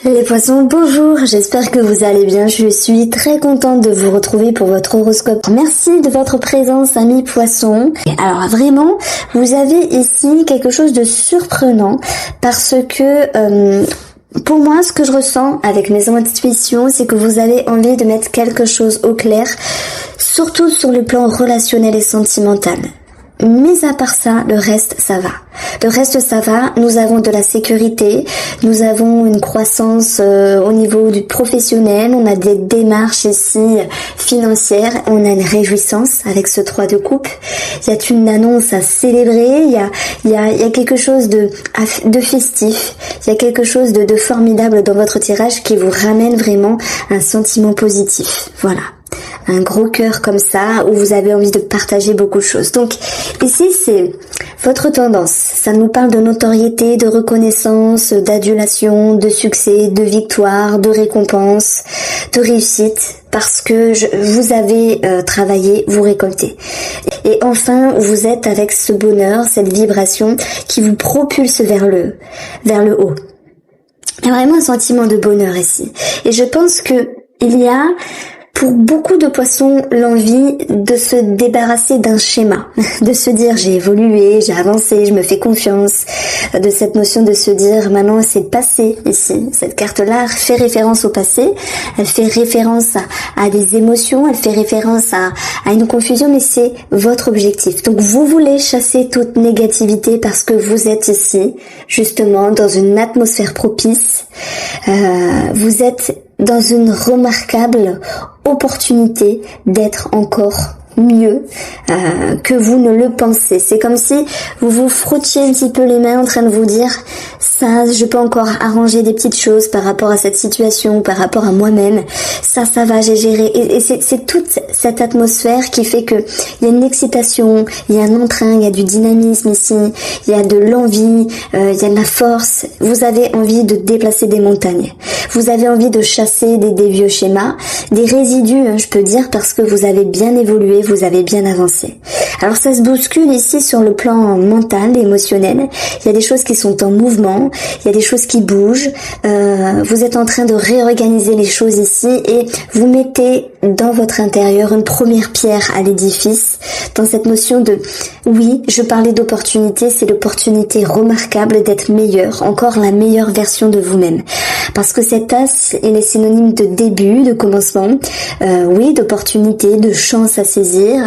Les poissons, bonjour, j'espère que vous allez bien, je suis très contente de vous retrouver pour votre horoscope. Merci de votre présence, amis poissons. Alors vraiment, vous avez ici quelque chose de surprenant parce que pour moi, ce que je ressens avec mes intuitions, c'est que vous avez envie de mettre quelque chose au clair, surtout sur le plan relationnel et sentimental. Mais à part ça, le reste, ça va. Le reste, ça va. Nous avons de la sécurité. Nous avons une croissance au niveau du professionnel. On a des démarches ici financières. On a une réjouissance avec ce 3 de coupe. Il y a une annonce à célébrer. Il y a quelque chose de festif. Il y a quelque chose de formidable dans votre tirage qui vous ramène vraiment un sentiment positif. Voilà. Un gros cœur comme ça, où vous avez envie de partager beaucoup de choses. Donc, ici, c'est votre tendance. Ça nous parle de notoriété, de reconnaissance, d'adulation, de succès, de victoire, de récompense, de réussite, parce que vous avez travaillé, vous récoltez. Et enfin, vous êtes avec ce bonheur, cette vibration qui vous propulse vers le haut. Il y a vraiment un sentiment de bonheur ici. Et je pense que il y a pour beaucoup de poissons, l'envie de se débarrasser d'un schéma, de se dire j'ai évolué, j'ai avancé, je me fais confiance, de cette notion de se dire maintenant c'est le passé ici. Cette carte-là fait référence au passé, elle fait référence à des émotions, elle fait référence à une confusion, mais c'est votre objectif. Donc vous voulez chasser toute négativité parce que vous êtes ici, justement, dans une atmosphère propice. Vous êtes dans une remarquable opportunité d'être encore mieux que vous ne le pensez. C'est comme si vous vous frottiez un petit peu les mains en train de vous dire ça, je peux encore arranger des petites choses par rapport à cette situation, par rapport à moi-même. Ça va, j'ai géré. Et c'est toute cette atmosphère qui fait que il y a une excitation, il y a un entrain, il y a du dynamisme ici, il y a de l'envie, il y a de la force. Vous avez envie de déplacer des montagnes. Vous avez envie de chasser des vieux schémas, des résidus, je peux dire, parce que vous avez bien évolué, vous avez bien avancé. Alors ça se bouscule ici sur le plan mental, émotionnel. Il y a des choses qui sont en mouvement, il y a des choses qui bougent. Vous êtes en train de réorganiser les choses ici et vous mettez dans votre intérieur une première pierre à l'édifice, dans cette notion de oui, je parlais d'opportunité, c'est l'opportunité remarquable d'être meilleur, encore la meilleure version de vous-même. Parce que cet as, il est synonyme de début, de commencement, oui, d'opportunité, de chance à saisir,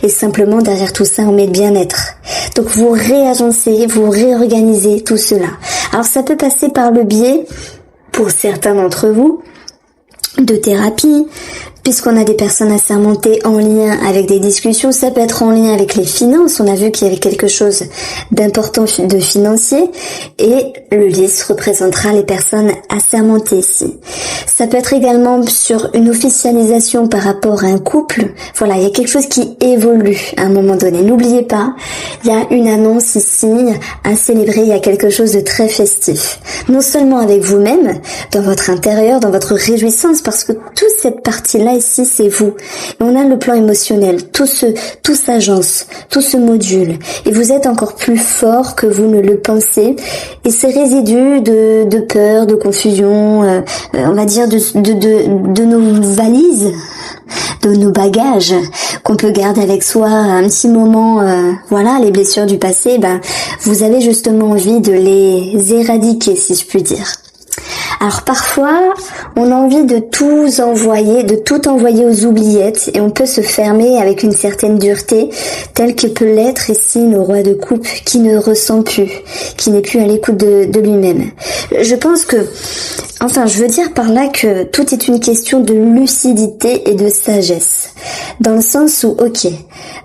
et simplement derrière tout ça, on met le bien-être. Donc vous réagencez, vous réorganisez tout cela. Alors ça peut passer par le biais, pour certains d'entre vous, de thérapie, puisqu'on a des personnes assermentées en lien avec des discussions, ça peut être en lien avec les finances, on a vu qu'il y avait quelque chose d'important de financier, et le lys représentera les personnes assermentées ici. Ça peut être également sur une officialisation par rapport à un couple, voilà, il y a quelque chose qui évolue à un moment donné. N'oubliez pas, il y a une annonce ici à célébrer, il y a quelque chose de très festif. Non seulement avec vous-même, dans votre intérieur, dans votre réjouissance, parce que toute cette partie-là ici, c'est vous. Et on a le plan émotionnel, tout s'agence, tout se module. Et vous êtes encore plus fort que vous ne le pensez. Et ces résidus de peur, de confusion, on va dire de nos valises, de nos bagages qu'on peut garder avec soi un petit moment, voilà, les blessures du passé, vous avez justement envie de les éradiquer, si je puis dire. Alors parfois, on a envie de tout envoyer aux oubliettes et on peut se fermer avec une certaine dureté, telle que peut l'être ici le roi de coupe qui ne ressent plus, qui n'est plus à l'écoute de lui-même. Je pense que, je veux dire par là que tout est une question de lucidité et de sagesse. Dans le sens où, ok,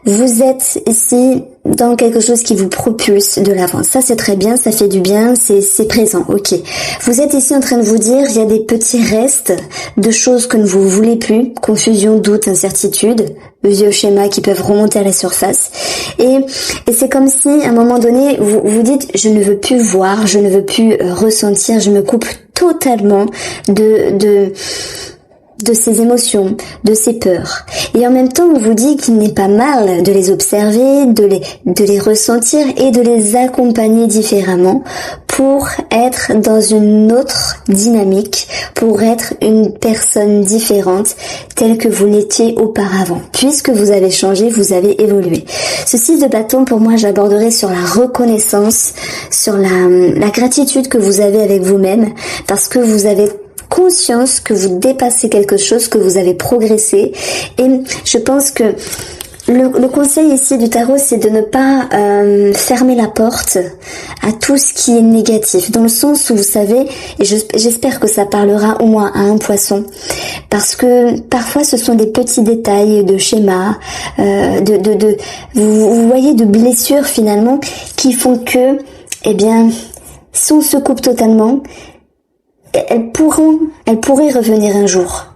vous êtes ici dans quelque chose qui vous propulse de l'avant. Ça, c'est très bien, ça fait du bien, c'est présent, ok. Vous êtes ici en train de vous dire, il y a des petits restes de choses que vous ne voulez plus, confusion, doute, incertitude, vieux schémas qui peuvent remonter à la surface. Et c'est comme si, à un moment donné, vous dites, je ne veux plus voir, je ne veux plus ressentir, je me coupe totalement de de ses émotions, de ses peurs. Et en même temps, on vous dit qu'il n'est pas mal de les observer, de les ressentir et de les accompagner différemment pour être dans une autre dynamique, pour être une personne différente telle que vous l'étiez auparavant. Puisque vous avez changé, vous avez évolué. Ce 6 de bâton, pour moi, j'aborderai sur la reconnaissance, sur la gratitude que vous avez avec vous-même, parce que vous avez conscience que vous dépassez quelque chose, que vous avez progressé. Et je pense que le conseil ici du tarot, c'est de ne pas fermer la porte à tout ce qui est négatif, dans le sens où vous savez, et j'espère que ça parlera au moins à un poisson, parce que parfois ce sont des petits détails de schémas, vous voyez, de blessures finalement, qui font que, eh bien, si on se coupe totalement, elles pourraient revenir un jour.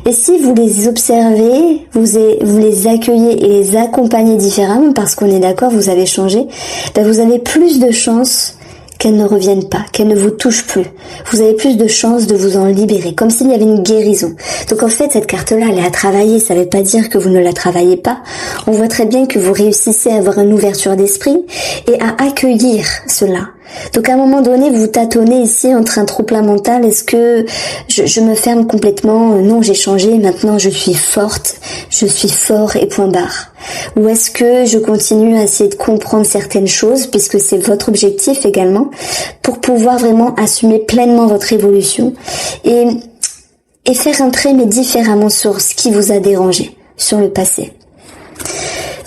Et si vous les observez, vous les accueillez et les accompagnez différemment, parce qu'on est d'accord, vous avez changé, ben vous avez plus de chances qu'elles ne reviennent pas, qu'elles ne vous touchent plus. Vous avez plus de chances de vous en libérer, comme s'il y avait une guérison. Donc en fait, cette carte-là, elle est à travailler, ça ne veut pas dire que vous ne la travaillez pas. On voit très bien que vous réussissez à avoir une ouverture d'esprit et à accueillir cela. Donc à un moment donné, vous tâtonnez ici entre un trop-plein mental. Est-ce que je me ferme complètement? Non, j'ai changé, maintenant je suis forte, je suis fort et point barre. Ou est-ce que je continue à essayer de comprendre certaines choses, puisque c'est votre objectif également, pour pouvoir vraiment assumer pleinement votre évolution et faire un trait mais différemment sur ce qui vous a dérangé, sur le passé.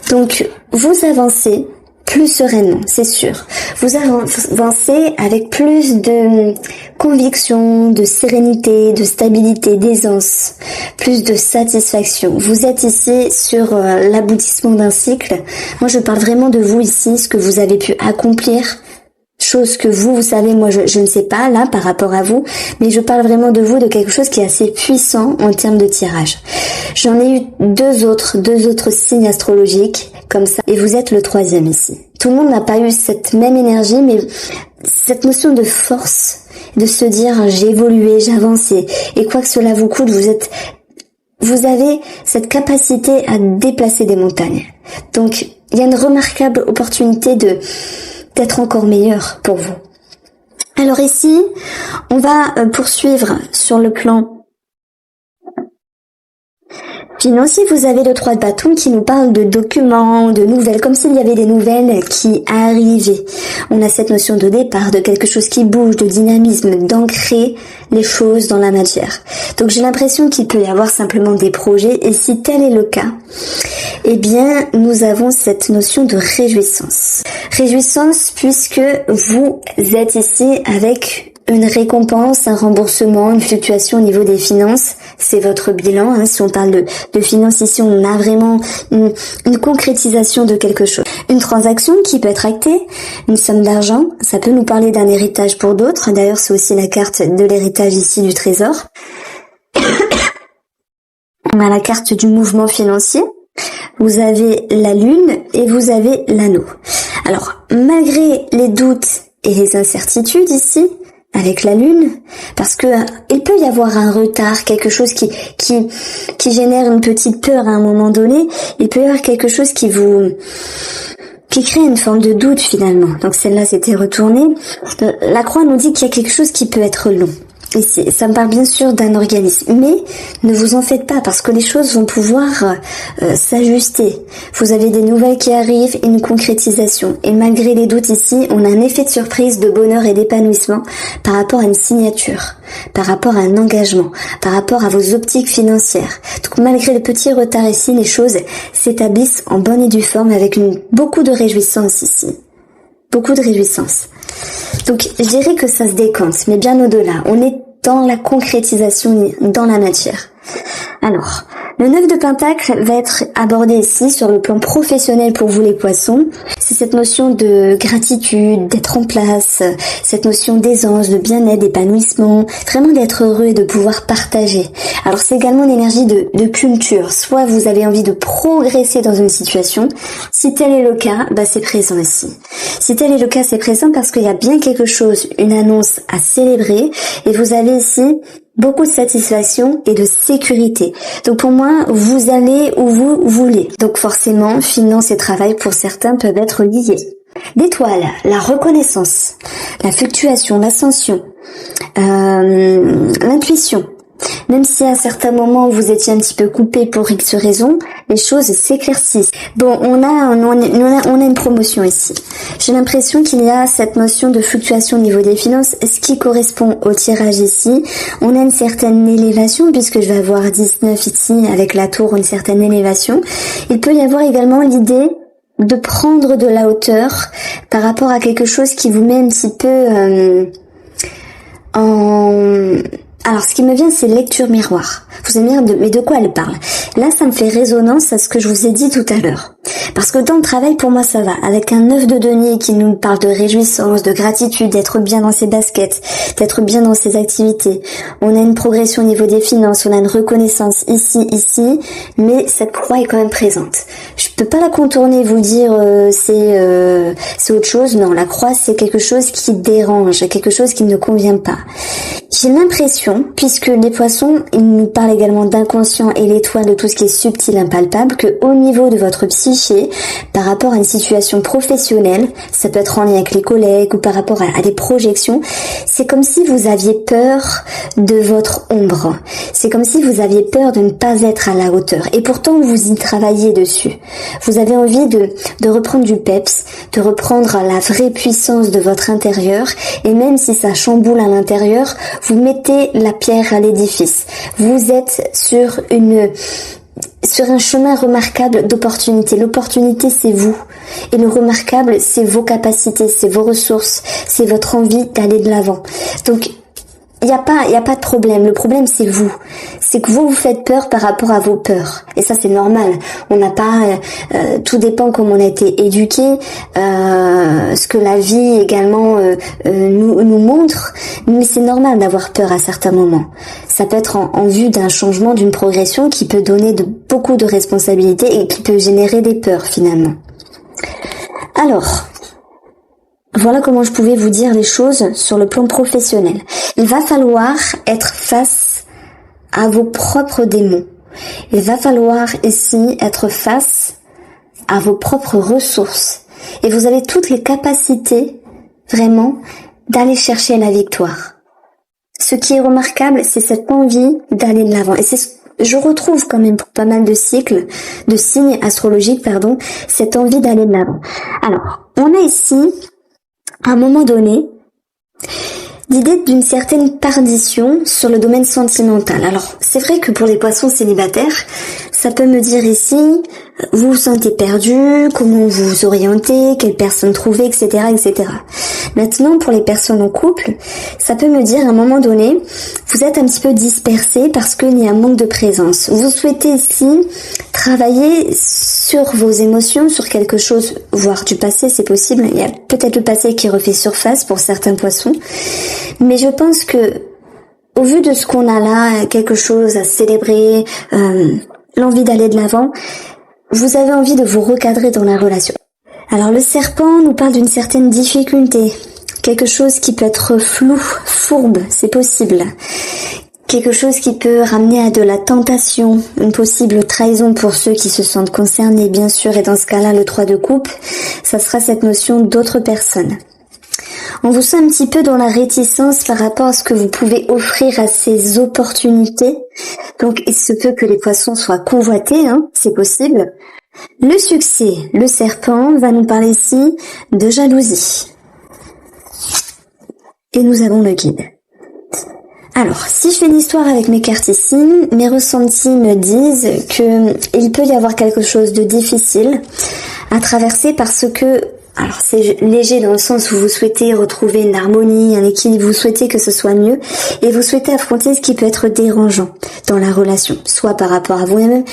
Donc vous avancez plus sereinement, c'est sûr. Vous avancez avec plus de conviction, de sérénité, de stabilité, d'aisance, plus de satisfaction. Vous êtes ici sur l'aboutissement d'un cycle. Moi, je parle vraiment de vous ici, ce que vous avez pu accomplir. Chose que vous savez, moi je ne sais pas là par rapport à vous, mais je parle vraiment de vous, de quelque chose qui est assez puissant en termes de tirage. J'en ai eu deux autres signes astrologiques comme ça, et vous êtes le 3e ici. Tout le monde n'a pas eu cette même énergie, mais cette notion de force, de se dire j'ai évolué, j'ai avancé, et quoi que cela vous coûte, vous avez cette capacité à déplacer des montagnes. Donc il y a une remarquable opportunité d'être encore meilleur pour vous. Alors ici, on va poursuivre sur le plan financier. Vous avez le 3 de bâton qui nous parle de documents, de nouvelles, comme s'il y avait des nouvelles qui arrivaient. On a cette notion de départ, de quelque chose qui bouge, de dynamisme, d'ancrer les choses dans la matière. Donc j'ai l'impression qu'il peut y avoir simplement des projets, et si tel est le cas, eh bien nous avons cette notion de réjouissance. Réjouissance puisque vous êtes ici avec une récompense, un remboursement, une fluctuation au niveau des finances, c'est votre bilan. Hein. Si on parle de finances ici, on a vraiment une concrétisation de quelque chose. Une transaction qui peut être actée, une somme d'argent, ça peut nous parler d'un héritage pour d'autres. D'ailleurs, c'est aussi la carte de l'héritage ici du trésor. On a la carte du mouvement financier. Vous avez la lune et vous avez l'anneau. Alors, malgré les doutes et les incertitudes ici, avec la lune, parce que il peut y avoir un retard, quelque chose qui génère une petite peur à un moment donné, il peut y avoir quelque chose qui crée une forme de doute finalement. Donc celle-là s'était retournée. La croix nous dit qu'il y a quelque chose qui peut être long. Ici, ça me parle bien sûr d'un organisme, mais ne vous en faites pas parce que les choses vont pouvoir s'ajuster. Vous avez des nouvelles qui arrivent, une concrétisation. Et malgré les doutes ici, on a un effet de surprise, de bonheur et d'épanouissement par rapport à une signature, par rapport à un engagement, par rapport à vos optiques financières. Donc malgré le petit retard ici, les choses s'établissent en bonne et due forme avec beaucoup de réjouissance ici. Beaucoup de réjouissance. Donc je dirais que ça se décante, mais bien au-delà. On est dans la concrétisation, dans la matière. Alors, le 9 de Pentacle va être abordé ici sur le plan professionnel pour vous les poissons. C'est cette notion de gratitude, d'être en place, cette notion d'aisance, de bien-être, d'épanouissement, vraiment d'être heureux et de pouvoir partager. Alors c'est également une énergie de culture. Soit vous avez envie de progresser dans une situation. Si tel est le cas, c'est présent ici. Si tel est le cas, c'est présent parce qu'il y a bien quelque chose, une annonce à célébrer. Et vous avez ici beaucoup de satisfaction et de sécurité. Donc pour moi, vous allez où vous voulez. Donc forcément, finance et travail pour certains peuvent être liés. L'étoile, la reconnaissance, la fluctuation, l'ascension, l'intuition. Même si à certains moments vous étiez un petit peu coupé pour X raison, les choses s'éclaircissent. Bon, on a une promotion ici. J'ai l'impression qu'il y a cette notion de fluctuation au niveau des finances, ce qui correspond au tirage ici. On a une certaine élévation, puisque je vais avoir 19 ici, avec la tour, une certaine élévation. Il peut y avoir également l'idée de prendre de la hauteur par rapport à quelque chose qui vous met un petit peu Alors, ce qui me vient, c'est lecture miroir. Vous allez me dire, mais de quoi elle parle? Là, ça me fait résonance à ce que je vous ai dit tout à l'heure. Parce que dans le travail, pour moi, ça va. Avec un 9 de denier qui nous parle de réjouissance, de gratitude, d'être bien dans ses baskets, d'être bien dans ses activités. On a une progression au niveau des finances, on a une reconnaissance ici, mais cette croix est quand même présente. Je peux pas la contourner, vous dire c'est autre chose. Non, la croix, c'est quelque chose qui dérange, quelque chose qui ne convient pas. J'ai l'impression, puisque les poissons, ils nous parlent également d'inconscient et l'étoile de tout ce qui est subtil, impalpable, que au niveau de votre psyché, par rapport à une situation professionnelle, ça peut être en lien avec les collègues ou par rapport à des projections, c'est comme si vous aviez peur de votre ombre. C'est comme si vous aviez peur de ne pas être à la hauteur. Et pourtant, vous y travaillez dessus. Vous avez envie de reprendre du peps, de reprendre la vraie puissance de votre intérieur, et même si ça chamboule à l'intérieur, vous mettez la pierre à l'édifice. Vous êtes sur un chemin remarquable d'opportunité. L'opportunité, c'est vous. Et le remarquable, c'est vos capacités, c'est vos ressources, c'est votre envie d'aller de l'avant. Donc, il y a pas de problème. Le problème, c'est vous. C'est que vous faites peur par rapport à vos peurs. Et ça, c'est normal. On n'a pas, tout dépend comment on a été éduqué, ce que la vie également nous montre. Mais c'est normal d'avoir peur à certains moments. Ça peut être en vue d'un changement, d'une progression qui peut donner beaucoup de responsabilités et qui peut générer des peurs finalement. Alors, voilà comment je pouvais vous dire les choses sur le plan professionnel. Il va falloir être face à vos propres démons. Il va falloir ici être face à vos propres ressources. Et vous avez toutes les capacités, vraiment, d'aller chercher la victoire. Ce qui est remarquable, c'est cette envie d'aller de l'avant. Et je retrouve quand même pour pas mal de signes astrologiques, cette envie d'aller de l'avant. Alors, on a ici, à un moment donné, l'idée d'une certaine perdition sur le domaine sentimental. Alors, c'est vrai que pour les poissons célibataires, ça peut me dire ici, vous vous sentez perdu, comment vous vous orientez, quelle personne trouver, etc., etc. Maintenant, pour les personnes en couple, ça peut me dire à un moment donné, vous êtes un petit peu dispersé parce qu'il y a un manque de présence. Vous souhaitez ici travailler sur vos émotions, sur quelque chose, voire du passé, c'est possible. Il y a peut-être le passé qui refait surface pour certains poissons. Mais je pense que, au vu de ce qu'on a là, quelque chose à célébrer, l'envie d'aller de l'avant, vous avez envie de vous recadrer dans la relation. Alors le serpent nous parle d'une certaine difficulté, quelque chose qui peut être flou, fourbe, c'est possible. Quelque chose qui peut ramener à de la tentation, une possible trahison pour ceux qui se sentent concernés, bien sûr, et dans ce cas-là, le 3 de coupe, ça sera cette notion d'autres personnes. On vous sent un petit peu dans la réticence par rapport à ce que vous pouvez offrir à ces opportunités. Donc, il se peut que les poissons soient convoités, c'est possible. Le succès, le serpent, va nous parler ici de jalousie. Et nous avons le guide. Alors, si je fais l'histoire avec mes cartes ici, mes ressentis me disent que il peut y avoir quelque chose de difficile à traverser parce que, alors c'est léger dans le sens où vous souhaitez retrouver une harmonie, un équilibre, vous souhaitez que ce soit mieux et vous souhaitez affronter ce qui peut être dérangeant dans la relation, soit par rapport à vous-même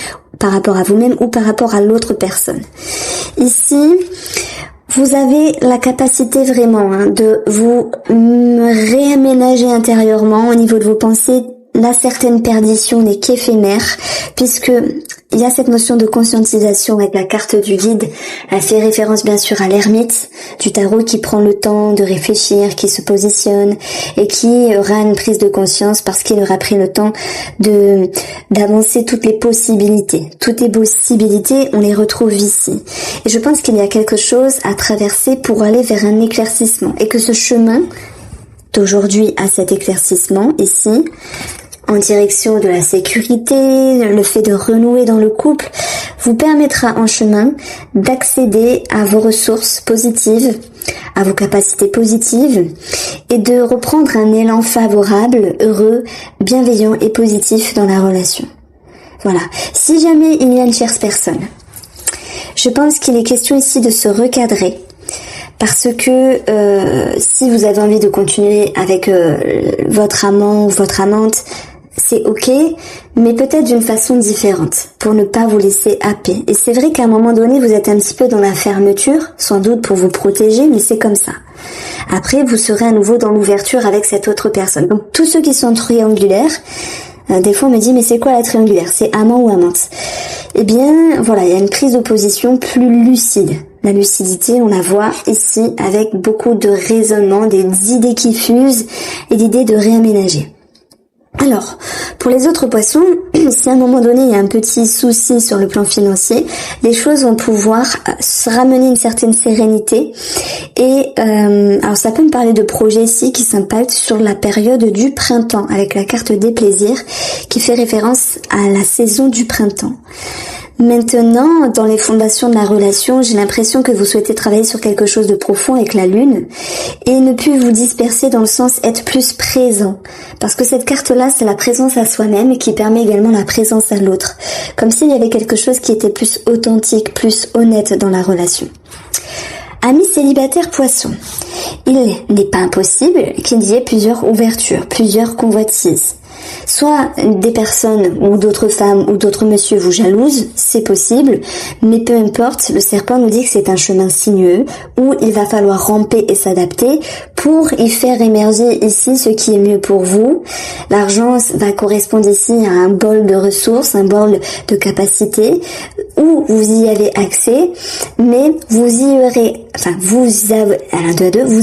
ou par rapport à l'autre personne. Ici, vous avez la capacité vraiment de vous réaménager intérieurement au niveau de vos pensées. Là, certaine perdition n'est qu'éphémère, puisque il y a cette notion de conscientisation avec la carte du guide. Elle fait référence bien sûr à l'ermite du tarot qui prend le temps de réfléchir, qui se positionne et qui aura une prise de conscience parce qu'il aura pris le temps d'avancer toutes les possibilités. Toutes les possibilités, on les retrouve ici. Et je pense qu'il y a quelque chose à traverser pour aller vers un éclaircissement et que ce chemin d'aujourd'hui à cet éclaircissement ici, en direction de la sécurité, le fait de renouer dans le couple, vous permettra en chemin d'accéder à vos ressources positives, à vos capacités positives et de reprendre un élan favorable, heureux, bienveillant et positif dans la relation. Voilà. Si jamais il y a une tierce personne, je pense qu'il est question ici de se recadrer. Parce que si vous avez envie de continuer avec votre amant ou votre amante, c'est ok, mais peut-être d'une façon différente, pour ne pas vous laisser happer. Et c'est vrai qu'à un moment donné, vous êtes un petit peu dans la fermeture, sans doute pour vous protéger, mais c'est comme ça. Après, vous serez à nouveau dans l'ouverture avec cette autre personne. Donc tous ceux qui sont triangulaires, des fois on me dit mais c'est quoi la triangulaire? C'est amant ou amante? Eh bien voilà, il y a une prise de position plus lucide. La lucidité, on la voit ici avec beaucoup de raisonnement, des idées qui fusent et l'idée de réaménager. Alors, pour les autres poissons, si à un moment donné il y a un petit souci sur le plan financier, les choses vont pouvoir se ramener une certaine sérénité. Et alors ça peut me parler de projets ici qui s'impactent sur la période du printemps, avec la carte des plaisirs qui fait référence à la saison du printemps. Maintenant, dans les fondations de la relation, j'ai l'impression que vous souhaitez travailler sur quelque chose de profond avec la lune et ne plus vous disperser dans le sens être plus présent. Parce que cette carte-là, c'est la présence à soi-même qui permet également la présence à l'autre. Comme s'il y avait quelque chose qui était plus authentique, plus honnête dans la relation. Amis célibataires poissons, il n'est pas impossible qu'il y ait plusieurs ouvertures, plusieurs convoitises. Soit des personnes ou d'autres femmes ou d'autres messieurs vous jalousent, c'est possible, mais peu importe, le serpent nous dit que c'est un chemin sinueux où il va falloir ramper et s'adapter pour y faire émerger ici ce qui est mieux pour vous. L'argent va correspondre ici à un bol de ressources, un bol de capacités où vous y avez accès, mais vous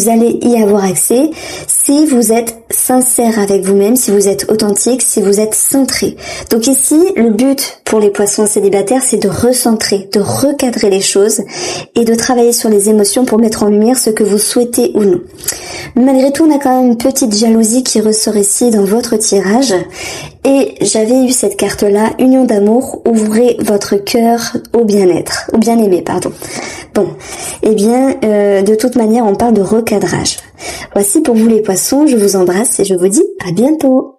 allez y avoir accès si vous êtes sincère avec vous-même, si vous êtes authentique, si vous êtes centré. Donc ici, le but pour les poissons célibataires, c'est de recentrer, de recadrer les choses et de travailler sur les émotions pour mettre en lumière ce que vous souhaitez ou non. Malgré tout, on a quand même une petite jalousie qui ressort ici dans votre tirage. Et j'avais eu cette carte-là, union d'amour, ouvrez votre cœur au bien-être, au bien-aimé, pardon. Bon, eh bien, de toute manière, on parle de recadrage. Voici pour vous les poissons, je vous embrasse et je vous dis à bientôt.